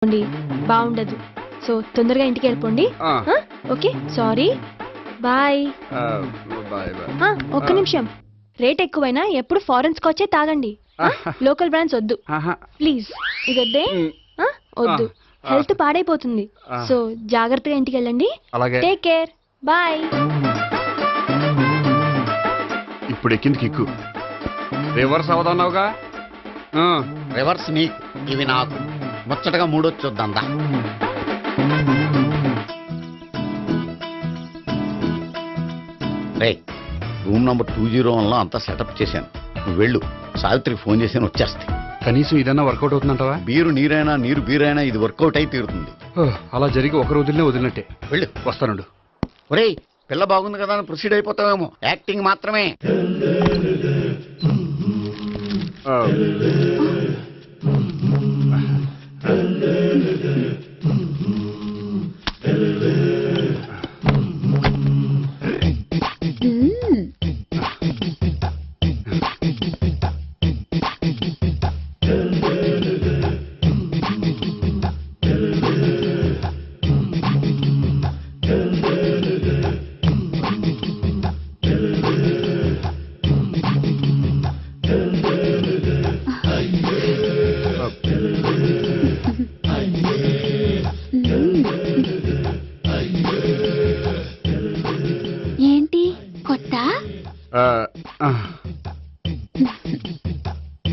బాగుండదు. సో తొందరగా ఇంటికి వెళ్ళిపోండి. Okay, sorry, bye. ఒక్క నిమిషం, రేట్ ఎక్కువైనా ఎప్పుడు ఫారెన్ స్కాచే తాగండి, లోకల్ బ్రాండ్స్ వద్దు ప్లీజ్. ఇది వద్దే, వద్దు, హెల్త్ పాడైపోతుంది. సో జాగ్రత్తగా ఇంటికి వెళ్ళండి. Take care, bye. ఇప్పుడు ఎక్కింది కిక్కు, రివర్స్ అవదన్నావుగా. రివర్స్ నీకు, ఇవి నాకు. ముచ్చటగా మూడొచ్చు చూద్దాందా. రే, రూమ్ నంబర్ 201లో అంతా సెటప్ చేశాను. నువ్వు వెళ్ళు, సావిత్రికి ఫోన్ చేసి వచ్చేస్తాయి. కనీసం ఇదన్నా వర్కౌట్ అవుతుందంటావా? బీరు నీరైనా నీరు బీరైనా ఇది వర్కౌట్ అయి తీరుతుంది. అలా జరిగి ఒక రోజులనే వదిలినట్టే. వెళ్ళు, వస్తానుండు. ఒరేయ్, పిల్ల బాగుంది కదా అని ప్రొసీడ్ అయిపోతావేమో, యాక్టింగ్ మాత్రమే. ఏంటి కొత్త?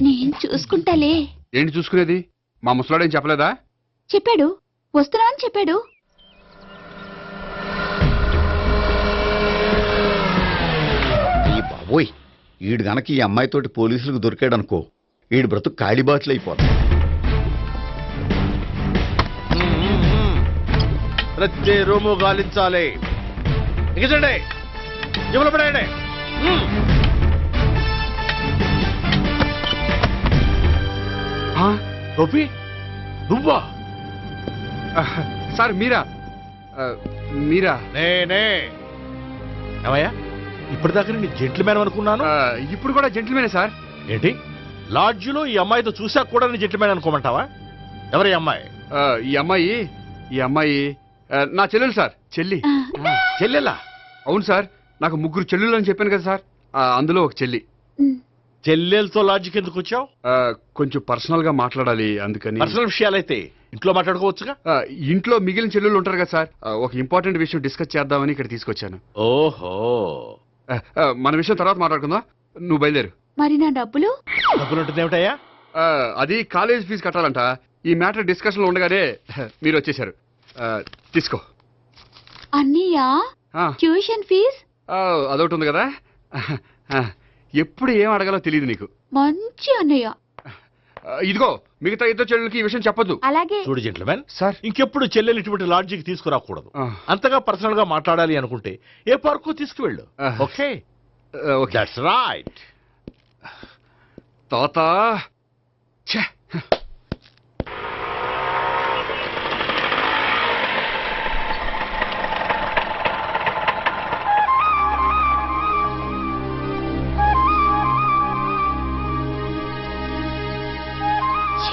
నేను చూసుకుంటాలే. ఏంటి చూసుకునేది? మా ముసలాడేం చెప్పలేదా? చెప్పాడు, వస్తున్నా అని చెప్పాడు. ఈ బాబోయ్, ఈడు గనక ఈ అమ్మాయితోటి పోలీసులకు దొరికాడనుకో, ఈడు బ్రతుకు కాళీబాట్లు అయిపోతాడు. ప్రతి రూము గాలించాలి. ఎగచండి, జబ్బులు పడేయండి. గోపి, నువ్వా? సార్ మీరా? మీరా? నేనే. ఏమయ్యా, ఇప్పటిదాకా నీ జెంట్లమ్యాన్ అనుకున్నాను. ఇప్పుడు కూడా జెంట్లమేనే సార్. ఏంటి, లాడ్జిలో ఈ అమ్మాయితో చూసాక కూడా నీ జెంట్లమ్యాన్ అనుకోమంటావా? ఎవరి అమ్మాయి? ఈ అమ్మాయి నా చెల్లెలు సార్. చెల్లెలా? అవును సార్, నాకు 3 చెల్లెలు అని చెప్పాను కదా సార్, అందులో ఒక చెల్లి. చెల్లెలతో లాడ్జికి ఎందుకు వచ్చావు? కొంచెం పర్సనల్ గా మాట్లాడాలి, అందుకని. పర్సనల్ విషయాలైతే ఇంట్లో మాట్లాడుకోవచ్చుగా. ఇంట్లో మిగిలిన చెల్లెలు ఉంటారు కదా సార్, ఒక ఇంపార్టెంట్ విషయం డిస్కస్ చేద్దామని ఇక్కడ తీసుకొచ్చాను. ఓహో, మన విషయం తర్వాత మాట్లాడుకుందాం, నువ్వు బయలుదేరు. మరి నా డబ్బులు? డబ్బులు ఉంటుంది ఏమిటయ్యా? అది కాలేజ్ ఫీజు కట్టాలంట. ఈ మ్యాటర్ డిస్కషన్ లో ఉండగానే మీరు వచ్చేసారు. తీసుకో. అన్నయ్యా, ట్యూషన్ ఫీజ్? అదొకటి ఉంది కదా, ఎప్పుడు ఏం అడగాలో తెలియదు నీకు. మంచి అన్నయ్య. ఇదిగో, మిగతా ఇద్దరు చెల్లెలకి ఈ విషయం చెప్పొద్దు. అలాగే. చూడు జెంట్లమెన్ సార్, ఇంకెప్పుడు చెల్లెలు ఇటువంటి లాడ్జికి తీసుకురాకూడదు. అంతగా పర్సనల్ గా మాట్లాడాలి అనుకుంటే ఏ పార్కు తీసుకువెళ్ళు. Okay, that's right. తాత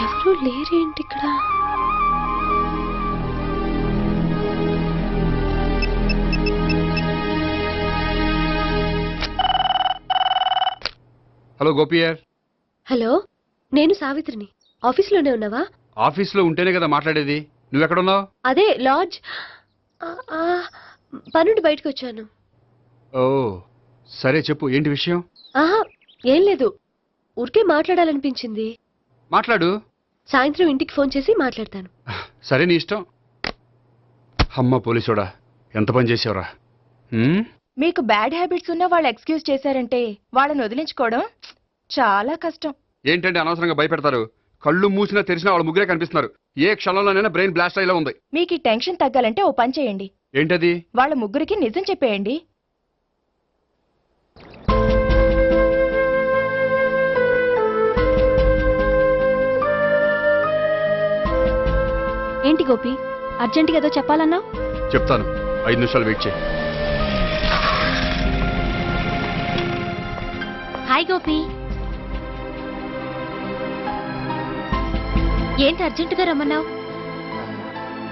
ఎవరు లేరేంటి ఇక్కడ? హలో గోపియర్. హలో, నేను సావిత్రిని. ఆఫీస్లోనే ఉన్నావా? ఆఫీస్లో ఉంటేనే కదా మాట్లాడేది. నువ్వెక్కడున్నావు? అదే లాడ్జ్. పనుండి బయటకు వచ్చాను. ఓ సరే, చెప్పు, ఏంటి విషయం? ఏం లేదు, ఊరికే మాట్లాడాలనిపించింది. మాట్లాడు. సాయంత్రం ఇంటికి ఫోన్ చేసి మాట్లాడతాను. సరే, నీ ఇష్టం. అమ్మ పోలీసోడా, ఎంత పని చేసావురా. మీకు బ్యాడ్ హ్యాబిట్స్ ఉన్న వాళ్ళు ఎక్స్క్యూజ్ చేశారంటే వాళ్ళని వదిలించుకోవడం చాలా కష్టం. ఏంటంటే అనవసరంగా భయపెడతారు. కళ్ళు మూసినా తెరిచినా వాళ్ళ ముగ్గురే కనిపిస్తున్నారు. ఏ క్షణంలోనైనా బ్రెయిన్ బ్లాస్ట్ అయ్యేలా ఉంది. మీకు ఈ టెన్షన్ తగ్గాలంటే ఓ పని చేయండి. ఏంటది? వాళ్ళ ముగ్గురికి నిజం చెప్పేయండి. ఏంటి గోపి, అర్జెంటుగా ఏదో చెప్పాలన్నావు? చెప్తాను, 5 నిమిషాలు వెయిట్ చేయి. హాయ్ గోపి. ఏంటి అర్జెంటుగా రమ్మన్నావు?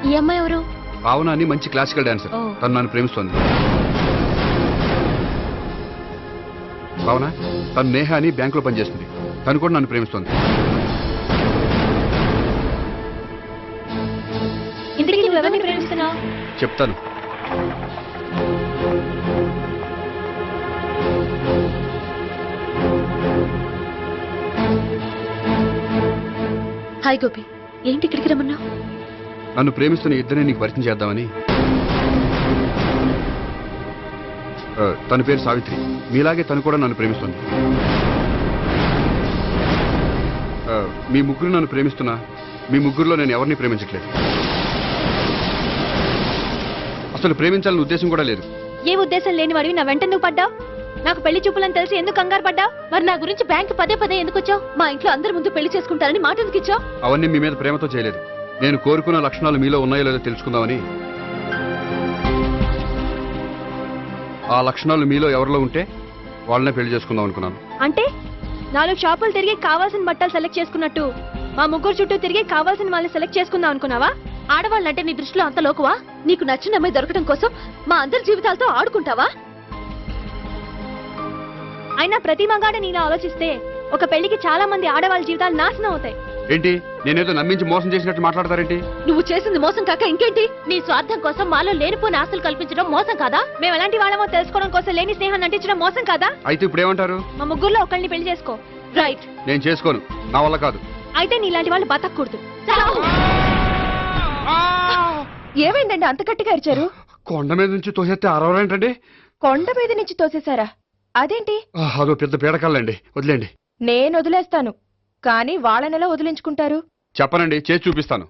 ఈ అమ్మాయి ఎవరు? భావన అని మంచి క్లాసికల్ డాన్సర్. ఓ. తను నన్ను ప్రేమిస్తోంది. భావన, తను నేహ అని బ్యాంకులో పనిచేస్తుంది. తను కూడా నన్ను ప్రేమిస్తోంది. ఇంతకీ నువ్వు ఎవరిని ప్రేమిస్తున్నావు? చెప్తాను. హాయ్ గోపి, ఏంటి ఇక్కడికి రమ్మన్నావు? నన్ను ప్రేమిస్తున్న ఇద్దరిని నీకు పరిచయం చేద్దామని. తన పేరు సావిత్రి. మీలాగే తను కూడా నన్ను ప్రేమిస్తుంది. మీ ముగ్గురు నన్ను ప్రేమిస్తున్నా మీ ముగ్గురులో నేను ఎవరిని ప్రేమించట్లేదు. అసలు ప్రేమించాలని ఉద్దేశం కూడా లేదు. ఏ ఉద్దేశం లేని వాడివి నా వెంట నువ్వు పడ్డావు? నాకు పెళ్లి చూపులని తెలిసి ఎందుకు కంగారు పడ్డావు? మరి నా గురించి బ్యాంక్ పదే పదే ఎందుకు వచ్చావు? మా ఇంట్లో అందరి ముందు పెళ్లి చేసుకుంటారని మాట ఎందుకు ఇచ్చావు? అవన్నీ మీ మీద ప్రేమతో చేయలేదు. నేను కోరుకున్న లక్షణాలు మీలో ఉన్నాయో లేదో తెలుసుకుందామని. ఆ లక్షణాలు మీలో ఎవరిలో ఉంటే వాళ్ళనే పెళ్లి చేసుకుందాం అనుకున్నాను. అంటే 4 షాపులు తిరిగి కావాల్సిన బట్టలు సెలెక్ట్ చేసుకున్నట్టు మా ముగ్గురు చుట్టూ తిరిగి కావాల్సిన వాళ్ళని సెలెక్ట్ చేసుకుందాం అనుకున్నావా? ఆడవాళ్ళంటే నీ దృష్టిలో అంత లోకువా? నీకు నచ్చిన అమ్మాయి దొరకడం కోసం మా అందరి జీవితాలతో ఆడుకుంటావా? అయినా ప్రతి మగాడ నీలా ఆలోచిస్తే ఒక పెళ్లికి చాలా మంది ఆడవాళ్ళ జీవితాలు నాశనం అవుతాయి. ఏంటి, నేనేదో నమ్మించి మోసం చేసినట్టు మాట్లాడతారేంటి? నువ్వు చేసింది మోసం కాక ఇంకేంటి? నీ స్వార్థం కోసం మాలో లేనిపోని ఆస్తులు కల్పించడం మోసం కాదా? మేము ఎలాంటి వాళ్ళమో తెలుసుకోవడం కోసం లేని స్నేహాన్ని నటించడం మోసం కాదా? అయితే ఇప్పుడు ఏమంటారు? మా ముగ్గురులో ఒకళ్ళని పెళ్లి చేసుకో. రైట్. నేను చేసుకోను, నా వల్ల కాదు. అయితే నీలాంటి వాళ్ళు బతకూడదు. ఏమైందండి అంత గట్టిగా అరిచారు? కొండ మీద నుంచి తోసేస్తే అరవరేంటండి? కొండ మీద నుంచి తోసేశారా? అదేంటి? అదో పెద్ద పీడకల్లండి, వదిలేండి. నేను వదిలేస్తాను, కానీ వాళ్ళనెలా వదిలించుకుంటారు? చెప్పనండి, చేసి చూపిస్తాను.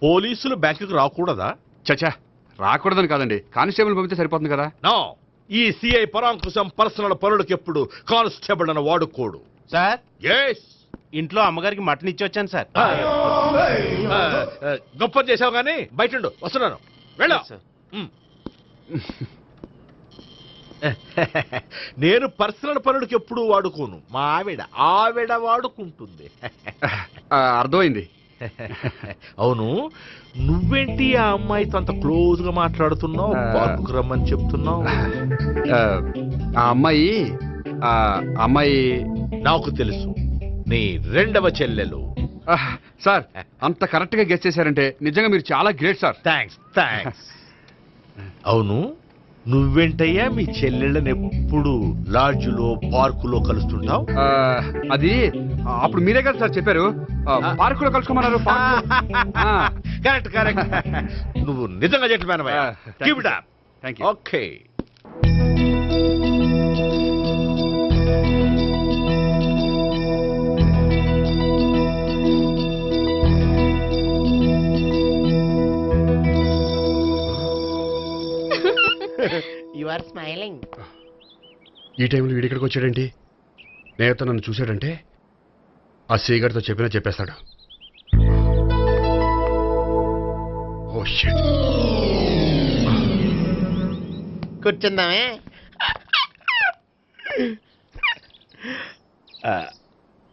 పోలీసులు బ్యాంకుకు రాకూడదా? చచ్చా, రాకూడదని కాదండి, కానిస్టేబుల్ పంపితే సరిపోతుంది కదా. నో, ఈ సిఐ పరాంకుశం పర్సనల్ పనులకు ఎప్పుడు కానిస్టేబుల్ అని వాడుకోడు. సార్, ఎస్, ఇంట్లో అమ్మగారికి మటన్ ఇచ్చి వచ్చాను సార్. గొప్ప చేసావు గానీ బయట వస్తున్నాను, వెళ్ళా. సార్. నేను పర్సనల్ పనులకు ఎప్పుడు వాడుకోను. మా ఆవిడ వాడుకుంటుంది. అర్థమైంది. అవును, నువ్వేంటి ఆ అమ్మాయితో అంత క్లోజ్ గా మాట్లాడుతున్నావు? పార్కుకు రమ్మని చెప్తున్నావు. ఆ అమ్మాయి నాకు తెలుసు, నీ రెండవ చెల్లెలు. సార్, అంత కరెక్ట్ గా గెస్ చేశారంటే నిజంగా మీరు చాలా గ్రేట్ సార్. థ్యాంక్స్. అవును, నువ్వేంటయ్యా మీ చెల్లెళ్ళని ఎప్పుడు లాడ్జ్లో పార్కులో కలుస్తుంటావు? అది అప్పుడు మీరే కదా సార్ చెప్పారు, పార్కులో కలుసుకోమన్నారు. కరెక్ట్. నువ్వు నిజంగా gentleman. Thank you. Okay. You are smiling. ఈ టైంలో వీడి ఇక్కడికి వచ్చాడేంటి? నేత నన్ను చూశాడంటే ఆ సీగారితో చెప్పేస్తాడు. Oh shit. కూర్చుందామే.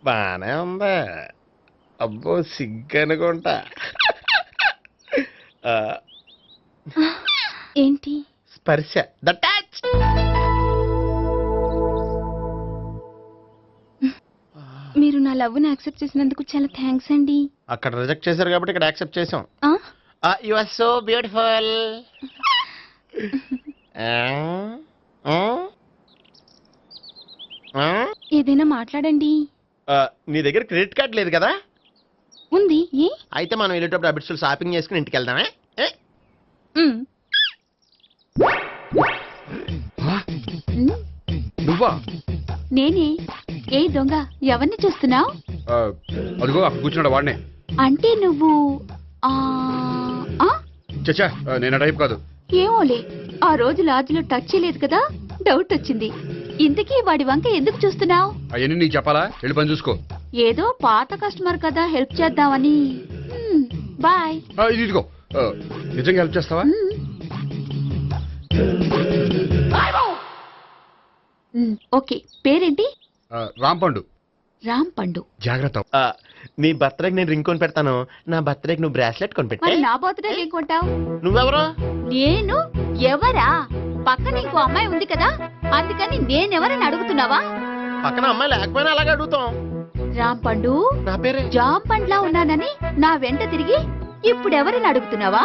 బానే ఉందా? అబ్బో, సిగ్గనుకుంటా. ఏంటి? స్పర్శ, ద టచ్. మీరు నా లవ్ ని యాక్సెప్ట్ చేసినందుకు చాలా థ్యాంక్స్ అండి. అక్కడ రిజెక్ట్ చేశారు కాబట్టి ఇక్కడ యాక్సెప్ట్ చేసాం. ఆ? You are so beautiful. ఏదైనా మాట్లాడండి. నీ దగ్గర క్రెడిట్ కార్డ్ లేదు కదా? ఉంది. ఏ? అయితే మనం వెళ్ళేటప్పుడు అబిట్స్ షాపింగ్ చేసుకుని ఇంటికి వెళ్దామే. నువ్వా? నేనే. ఏ దొంగ, ఎవరిని చూస్తున్నావు? అదిగో అక్కడ కూర్చున్నాడు వాడినే. అంటే నువ్వు చచ్చా, నేను ఆ టైప్ కాదు. ఏమోలే, ఆ రోజు లాడ్జ్లో టచ్ చేయలేదు కదా, డౌట్ వచ్చింది. ఇంతకీ వాడి వంక ఎందుకు చూస్తున్నావు? అవన్నీ నీకు చెప్పాలా? వెళ్ళి పని చూసుకో. ఏదో పాత కస్టమర్ కదా, హెల్ప్ చేద్దామని. బాయ్. ఇదిగో నిజంగా హెల్ప్ చేస్తావా? ఓకే, పేరేంటి? రాంపండు. రామ్ పండు. జాగ్రత్త. నీ బర్త్డేకి నేను రింగ్ కొని పెడతాను, నా బర్త్డేకి నువ్వు బ్రాస్లెట్ కొని పెట్టే. మరి నా బర్త్డే ఏం కొంటావు? నువ్వెవరు? నేను ఎవరా? పక్కన ఇంకో అమ్మాయి ఉంది కదా, అందుకని నేనెవరని అడుగుతున్నావా? పక్కన అమ్మాయి లేకపోయినా అలాగే అడుగుతాం. రామ్ పండు, నా పేరే జామ్ పండ్లా ఉన్నానని నా వెంట తిరిగి ఇప్పుడెవరని అడుగుతున్నావా?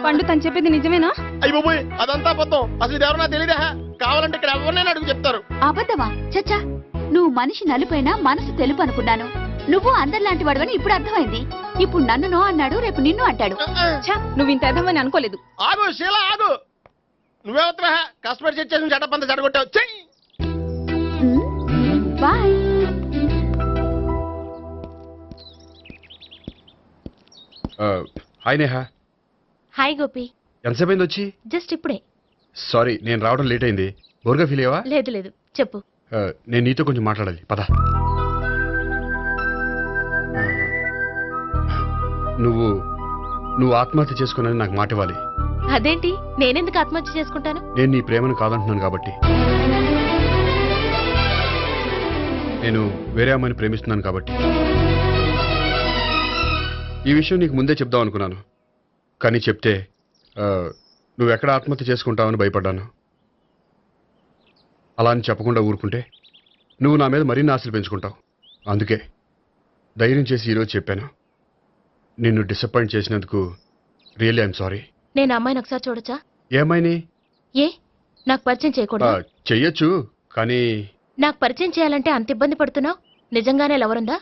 పండు తను చెప్పింది నిజమేనా? అయ్యి బాబోయ్, అదంతా అబద్ధం. అసలు ఇది ఎవరు నాకు తెలియదా? కావాలంటే ఇక్కడ ఎవరినైనా అడుగు చెప్తారు. అబద్ధమా? చచ్చా, నువ్వు మనిషి నలుపైనా మనసు తెలుపు అనుకున్నాను. నువ్వు అందరిలాంటి వాడవని ఇప్పుడు అర్థమైంది. ఇప్పుడు నన్ను నో అన్నాడు, రేపు నిన్ను అంటాడు. ఛ, నువ్వు ఇంత ఎదవని అనుకోలేదు. ఆగు శీల, ఆగు. నువ్వేవత్రా కస్టమర్ సెట్ చేసి చెడ్డ పంత చెడగొట్టావు. చెయ్యి. Bye. Hi Neha. Hi Gopi. ఎంతసేపు అయింది వచ్చి? జస్ట్ ఇప్పుడే. సారీ, నేను రావడం లేట్ అయింది. బోర్గా ఫీల్ అయ్యావా? లేదు లేదు, చెప్పు. నేను నీతో కొంచెం మాట్లాడాలి, పద. నువ్వు ఆత్మహత్య చేసుకున్నానని నాకు మాట ఇవ్వాలి. అదేంటి, నేనెందుకు ఆత్మహత్య చేసుకుంటాను? నేను నీ ప్రేమను కాదంటున్నాను కాబట్టి. నేను వేరే అమ్మాయిని ప్రేమిస్తున్నాను కాబట్టి. ఈ విషయం నీకు ముందే చెప్దాం అనుకున్నాను, కానీ చెప్తే నువ్వు ఎక్కడ ఆత్మహత్య చేసుకుంటావని భయపడ్డాను. అలా అని చెప్పకుండా ఊరుకుంటే నువ్వు నా మీద మరిన్ని ఆశలు పెంచుకుంటావు. అందుకే ధైర్యం చేసి ఈరోజు చెప్పాను. నిన్ను డిసప్పాయింట్ చేసినందుకు రియల్లీ ఐఎమ్ సారీ. నేను అమ్మాయిని ఒకసారి చూడొచ్చా? ఏ అమ్మాయిని? ఏ, నాకు పరిచయం చేయకూడదు? చెయ్యొచ్చు, కానీ నాకు పరిచయం చేయాలంటే అంత ఇబ్బంది పడుతున్నావు? నిజంగానే లవరుందా,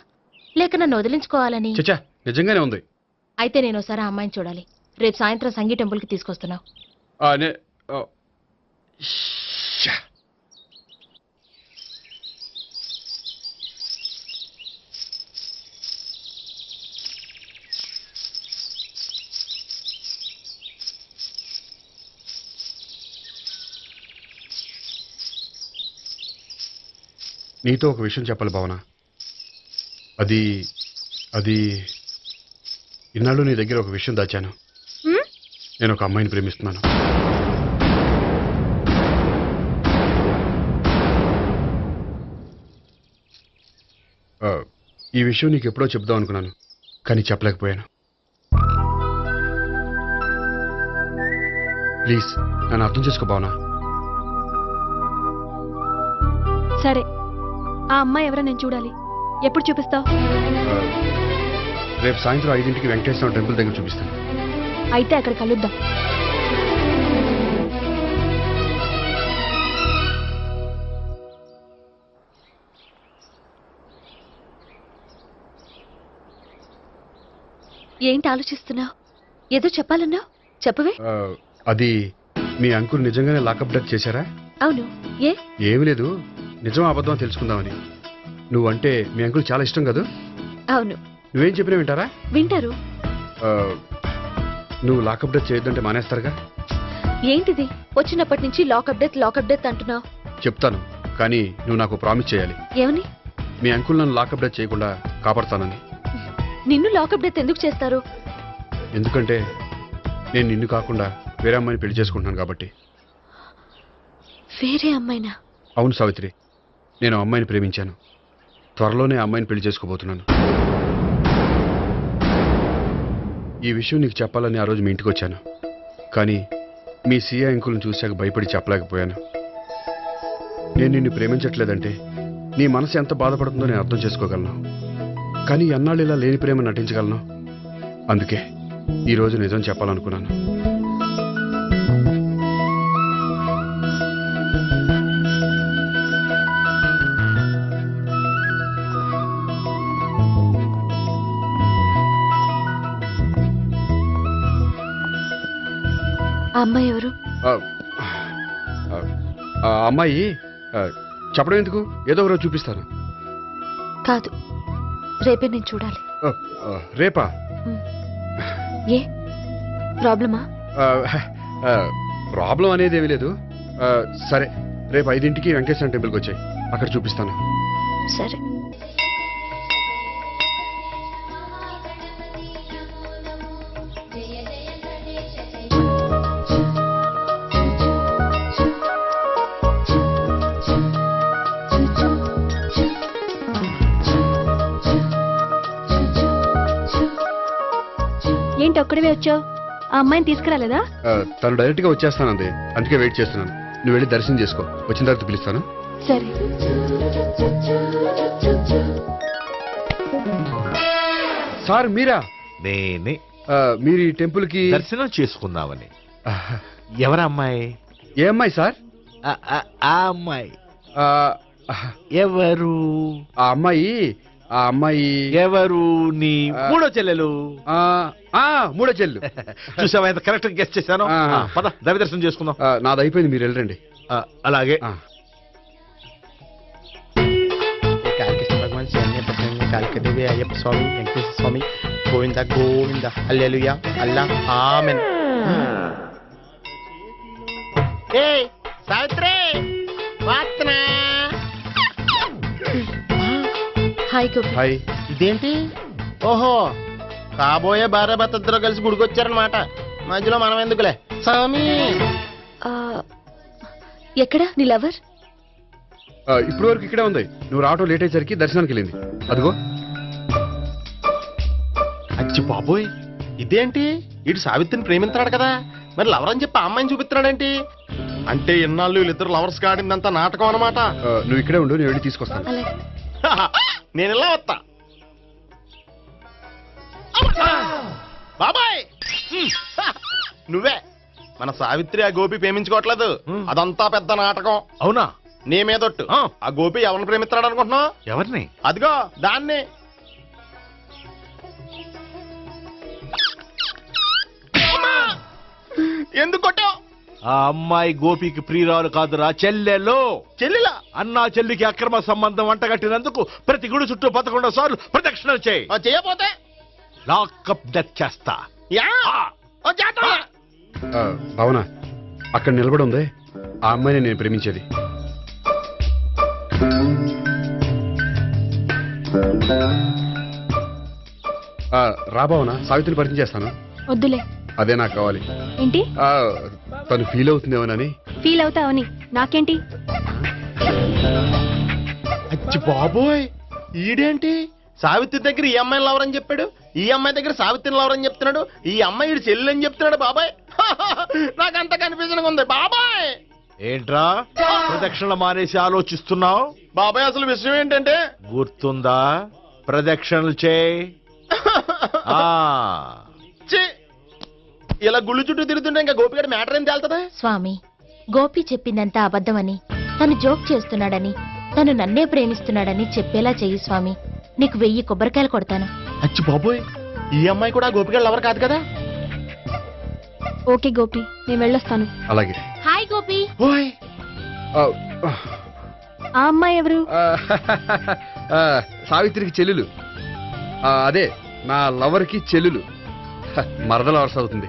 లేక నన్ను వదిలించుకోవాలని? చచ్చా, నిజంగానే ఉంది. అయితే నేను ఒకసారి ఆ అమ్మాయిని చూడాలి. రేపు సాయంత్రం సంగీ టెంపుల్కి తీసుకొస్తున్నావు. నీతో ఒక విషయం చెప్పాలి భావన. అది ఇన్నాళ్ళు నీ దగ్గర ఒక విషయం దాచాను. నేను ఒక అమ్మాయిని ప్రేమిస్తున్నాను. ఈ విషయం నీకు ఎప్పుడో చెప్దాం అనుకున్నాను, కానీ చెప్పలేకపోయాను. ప్లీజ్ నన్ను అర్థం చేసుకో భావన. సరే, ఆ అమ్మాయి ఎవరో నేను చూడాలి. ఎప్పుడు చూపిస్తావు? రేపు సాయంత్రం 5ంటికి వెంకటేశ్వర టెంపుల్ దగ్గర చూపిస్తాను. అయితే అక్కడ కలుద్దాం. ఏంటి ఆలోచిస్తున్నావు? ఏదో చెప్పాలన్నావు, చెప్పవే. అది మీ అంకుల్ నిజంగానే లాకప్ డెత్ చేశారా? అవును. ఏ? ఏమీ లేదు, నిజం అబద్ధం తెలుసుకుందామని. నువ్వంటే మీ అంకుల్ చాలా ఇష్టం కదా? అవును. నువ్వేం చెప్పినా వింటారా? వింటారు. నువ్వు లాకప్ డెత్ చేయొద్దంటే మానేస్తారుగా? ఏంటిది, వచ్చినప్పటి నుంచి లాకప్ డెత్ అంటున్నావు? చెప్తాను, కానీ నువ్వు నాకు ప్రామిస్ చేయాలి. ఏమని? మీ అంకుల్ నన్ను లాకప్ డెత్ చేయకుండా కాపాడుతానని. నిన్ను లాకప్ డెత్ ఎందుకు చేస్తారు? ఎందుకంటే నేను నిన్ను కాకుండా వేరే అమ్మాయిని పెళ్లి చేసుకుంటున్నాను కాబట్టి. వేరే అమ్మాయినా? అవును సావిత్రి, నేను ఆ అమ్మాయిని ప్రేమించాను. త్వరలోనే ఆ అమ్మాయిని పెళ్లి చేసుకోబోతున్నాను. ఈ విషయం నీకు చెప్పాలని ఆ రోజు మీ ఇంటికి వచ్చాను, కానీ మీ సీఏ అంకుల్ని చూశాక భయపడి చెప్పలేకపోయాను. నేను నిన్ను ప్రేమించట్లేదంటే నీ మనసు ఎంత బాధపడుతుందో నేను అర్థం చేసుకోగలను, కానీ ఎన్నాళ్ళు ఇలా లేని ప్రేమ నటించగలను? అందుకే ఈరోజు నిజం చెప్పాలనుకున్నాను. ఆ అమ్మాయి ఎవరు? ఆ అమ్మాయి చెప్పడం ఎందుకు, ఏదో ఒకరోజు చూపిస్తాను. కాదు, రేపే నేను చూడాలి. రేపా? ఏ ప్రాబ్లమా? ప్రాబ్లం అనేది ఏమీ లేదు. సరే, రేపు 5ంటికి వెంకటేశ్వర టెంపుల్కి వచ్చాయి, అక్కడ చూపిస్తాను. సరే. ఏంటి ఒక్కడివే వచ్చావు? ఆ అమ్మాయిని తీసుకురాలేదా? తను డైరెక్ట్ గా వచ్చేస్తానంది, అందుకే వెయిట్ చేస్తున్నాను. నువ్వు వెళ్ళి దర్శనం చేసుకో, వచ్చిన తర్వాత పిలుస్తాను. సరే. సార్ మీరా? నేనే మీరు ఈ టెంపుల్ కి దర్శనం చేసుకుందామని. ఎవరు అమ్మాయి? ఏ అమ్మాయి సార్? ఆ అమ్మాయి ఆ, ఎవరు? ఆ అమ్మాయి ఎవరు? నీ మూడో చెల్లెలు. మూడో చెల్లు. చూసావా ఎంత కరెక్ట్ గెస్ట్ చేశాను. ఆ. పద దైవ దర్శనం చేసుకుందాం. నాది అయిపోయింది, మీరు వెళ్ళండి. అలాగే. కాళికేశ్వర భగవాన్ శరణ్య ప్రసన్న కాళికదేవి అయ్యప్ప స్వామి వెంకటేశ్వర స్వామి గోవింద గోవింద హల్లెలూయా అల్లా ఆమెన్. ఏయ్ సావిత్రి వాత్నా. హాయ్ గోపి. హాయ్. ఇదేంటి? ఓహో, కాబోయే భార్య భర్త ఇద్దరు కలిసి గుడికొచ్చారనమాట. మధ్యలో మనం ఎందుకులే స్వామి. ఎక్కడ నీ లవర్? ఇప్పటి వరకు ఇక్కడే ఉంది. నువ్వు రావటం లేట్ అయ్యేసరికి దర్శనానికి వెళ్ళింది. అదిగో. అచ్చి బాబోయ్, ఇదేంటి? ఇటు సావిత్రిని ప్రేమిస్తున్నాడు కదా, మరి లవర్ అని చెప్పి ఆ అమ్మాయిని చూపిస్తున్నాడేంటి? అంటే ఇన్నాళ్ళు వీళ్ళిద్దరు లవర్స్ కాడిందంతా నాటకం అనమాట. నువ్వు ఇక్కడే ఉండు, నేను వెళ్ళి తీసుకొస్తాను. అలాగే. నేను ఇలా వస్తా. బాబాయ్ నువ్వే మన సావిత్రి ఆ గోపి ప్రేమించుకోవట్లేదు, అదంతా పెద్ద నాటకం. అవునా? నీ మీదొట్టు. ఆ గోపి ఎవరిని ప్రేమిస్తున్నాడు అనుకుంటున్నావు? ఎవరిని? అదిగో దాన్ని. ఎందుకు కొట్టావు? ఆ అమ్మాయి గోపికి ప్రియురాలు కాదురా, చెల్లెలు. చెల్లిలా? అన్నా చెల్లికి అక్రమ సంబంధం వంటగట్టినందుకు ప్రతి గుడి చుట్టూ 11 సార్లు ప్రదక్షిణలు చేయి. చేయపోతే లాకప్ డెత్ చేస్తా. యా చేస్తా. భావన, అక్కడ నిలబడి ఉంది ఆ అమ్మాయిని నేను ప్రేమించేది. రా భావన, సావిత్రిని పరిచయం చేస్తాను. వద్దులే. అదే నాకు కావాలి. ఏంటి? తను ఫీల్ అవుతుందేమోనని. ఫీల్ అవుతావని నాకేంటి? అచ్చి బాబోయ్, ఈడేంటి సావిత్రి దగ్గర ఈ అమ్మాయిని లవరని చెప్పాడు, ఈ అమ్మాయి దగ్గర సావిత్రిని లవరని చెప్తున్నాడు, ఈ అమ్మాయి ఈడు చెల్లి అని చెప్తున్నాడు. బాబాయ్ నాకంత కన్ఫ్యూజన్ ఉంది బాబాయ్. ఏంట్రా ప్రదక్షిణలు మానేసి ఆలోచిస్తున్నావు? బాబాయ్ అసలు విషయం ఏంటంటే, గుర్తుందా? ప్రదక్షిణలు చేయి. ఛీ, ఇలా గుళ్ళు చుట్టూ తిరుగుతుంటే ఇంకా గోపిగడ మ్యాటర్ ఏం తేలుతుందా? స్వామి, గోపి చెప్పిందంతా అబద్ధమని, తను జోక్ చేస్తున్నాడని, తను నన్నే ప్రేమిస్తున్నాడని చెప్పేలా చెయ్యి స్వామి. నీకు 1000 కొబ్బరికాయలు కొడతాను. అచ్చి బాబోయ్, ఈ అమ్మాయి కూడా గోపిగడ లవర్ కాదు కదా? ఓకే గోపి, నేను వెళ్ళొస్తాను. అలాగే. హాయ్ గోపి. ఓయ్ ఆ అమ్మాయి ఎవరు? సావిత్రికి చెల్లెలు. అదే నా లవర్కి చెల్లెలు. మరద లవర్స్ అవుతుంది.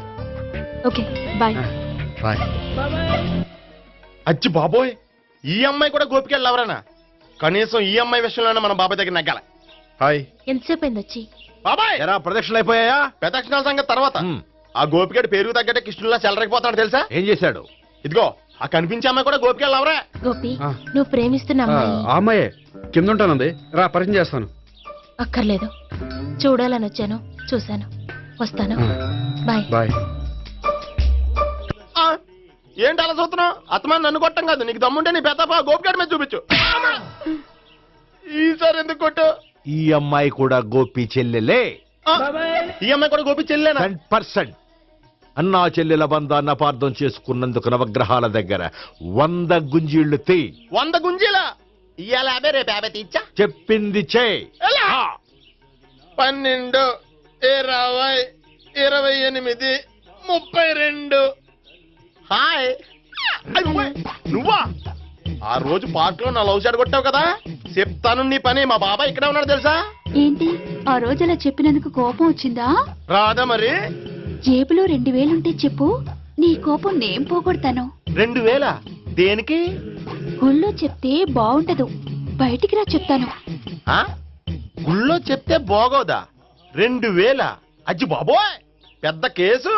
Okay bye. బాయ్. అచ్చి బాబోయ్, ఈ అమ్మాయి కూడా గోపిగడ లవరేనా? కనీసం ఈ అమ్మాయి విషయంలోనే మన బాబాయ్ దగ్గర నగ్గాల. హాయ్. ఎంతసేపు అయింది వచ్చి? బాబాయ్ ఎరా ప్రదక్షిణలు అయిపోయాయా? ప్రదక్షిణాల సంగతి తర్వాత. ఆ గోపిగడ పేరు తగ్గట్టే కృష్ణులా చెలరకపోతాడు తెలుసా? ఏం చేశాడు? ఇదిగో ఆ కనిపించే అమ్మాయి కూడా గోపిగడ లవరే. గోపి, నువ్వు ప్రేమిస్తున్న అమ్మాయి ఆ అమ్మాయే కింద ఉంటానంది. రా పరిచయం చేస్తాను. అక్కర్లేదు, చూడాలని వచ్చాను, చూశాను, వస్తాను. బాయ్. బాయ్. ఏంటి అలా చూస్తున్నావు? అత్తమాని నన్ను కొట్టం కాదు, నీకు దమ్ముంటే నీ పెద్దపా గోపిగడ మీద చూపించు. ఈసారి ఎందుకు కొట్టు? ఈ అమ్మాయి కూడా గోపి చెల్లెలే. ఈ అమ్మాయి కూడా గోపి చెల్లేనా? 100%. అన్నా చెల్లెల బంధాన్ని అపార్థం చేసుకున్నందుకు నవగ్రహాల దగ్గర 100 గుంజీళ్లు తీ. 100 గుంజీలా? ఇవాళ 50, రేపు 50 తీచ్చా. చెప్పింది చే. 12, 20, 28, 32. హాయ్. నువ్వా? ఆ రోజు పార్క్ లో నా లవ్ షాట్ కొట్టావు కదా, చెప్తాను నీ పని. మా బాబాయ్ ఇక్కడే ఉన్నాడు తెలుసా? ఏంటి ఆ రోజు అలా చెప్పినందుకు కోపం వచ్చిందా? రాదా మరి? జేబులో 2000 ఉంటే చెప్పు, నీ కోపం నేను పోగొడతాను. 2000? దేనికి? గుళ్ళో చెప్తే బాగుంటదు, బయటికి రా చెప్తాను. గుళ్ళో చెప్తే బాగోదా? 2000? అజ్జి బాబోయ్, పెద్ద కేసు.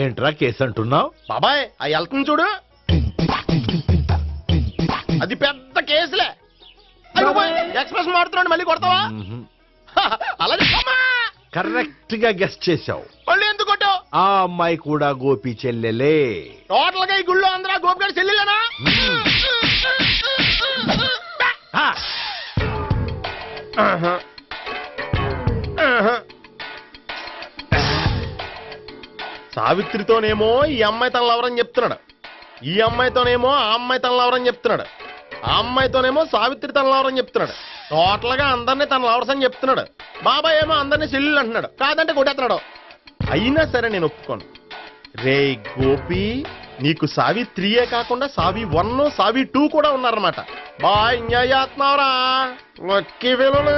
ఏంట్రా కేసు అంటున్నావు? బాబాయ్ ఆ వెళ్తుంది చూడు, అది పెద్ద కేసులే. ఎక్స్ప్రెస్ మాడుతున్నాడు, మళ్ళీ కొడతావా? అలా కరెక్ట్ గా గెస్ట్ చేశావు. మళ్ళీ ఎందుకు కొట్టావు? ఆ అమ్మాయి కూడా గోపి చెల్లెలే. టోటల్ గా ఈ గుళ్ళో అందరూ గోపి గారి చెల్లెలేనా? ఆ, ఆహా. ఆహా. సావిత్రితోనేమో ఈ అమ్మాయి తన లవరని చెప్తున్నాడు, ఈ అమ్మాయితోనేమో ఆ అమ్మాయి తన లవరని చెప్తున్నాడు, ఆ అమ్మాయితోనేమో సావిత్రి తన లవరని చెప్తున్నాడు. టోటల్ గా అందరినీ తన లవర్స్ అని చెప్తున్నాడు. బాబాయ్ ఏమో అందరినీ చెల్లెలు అంటున్నాడు, కాదంటే కొట్టేస్తున్నాడు. అయినా సరే నేను ఒప్పుకోను. రే గోపి, నీకు సావిత్రియే కాకుండా సావి 1 సావి 2 కూడా ఉన్నారన్నమాట. బా ఎంజాయ్ చేస్తున్నావురా లక్కీ ఫెలోలు.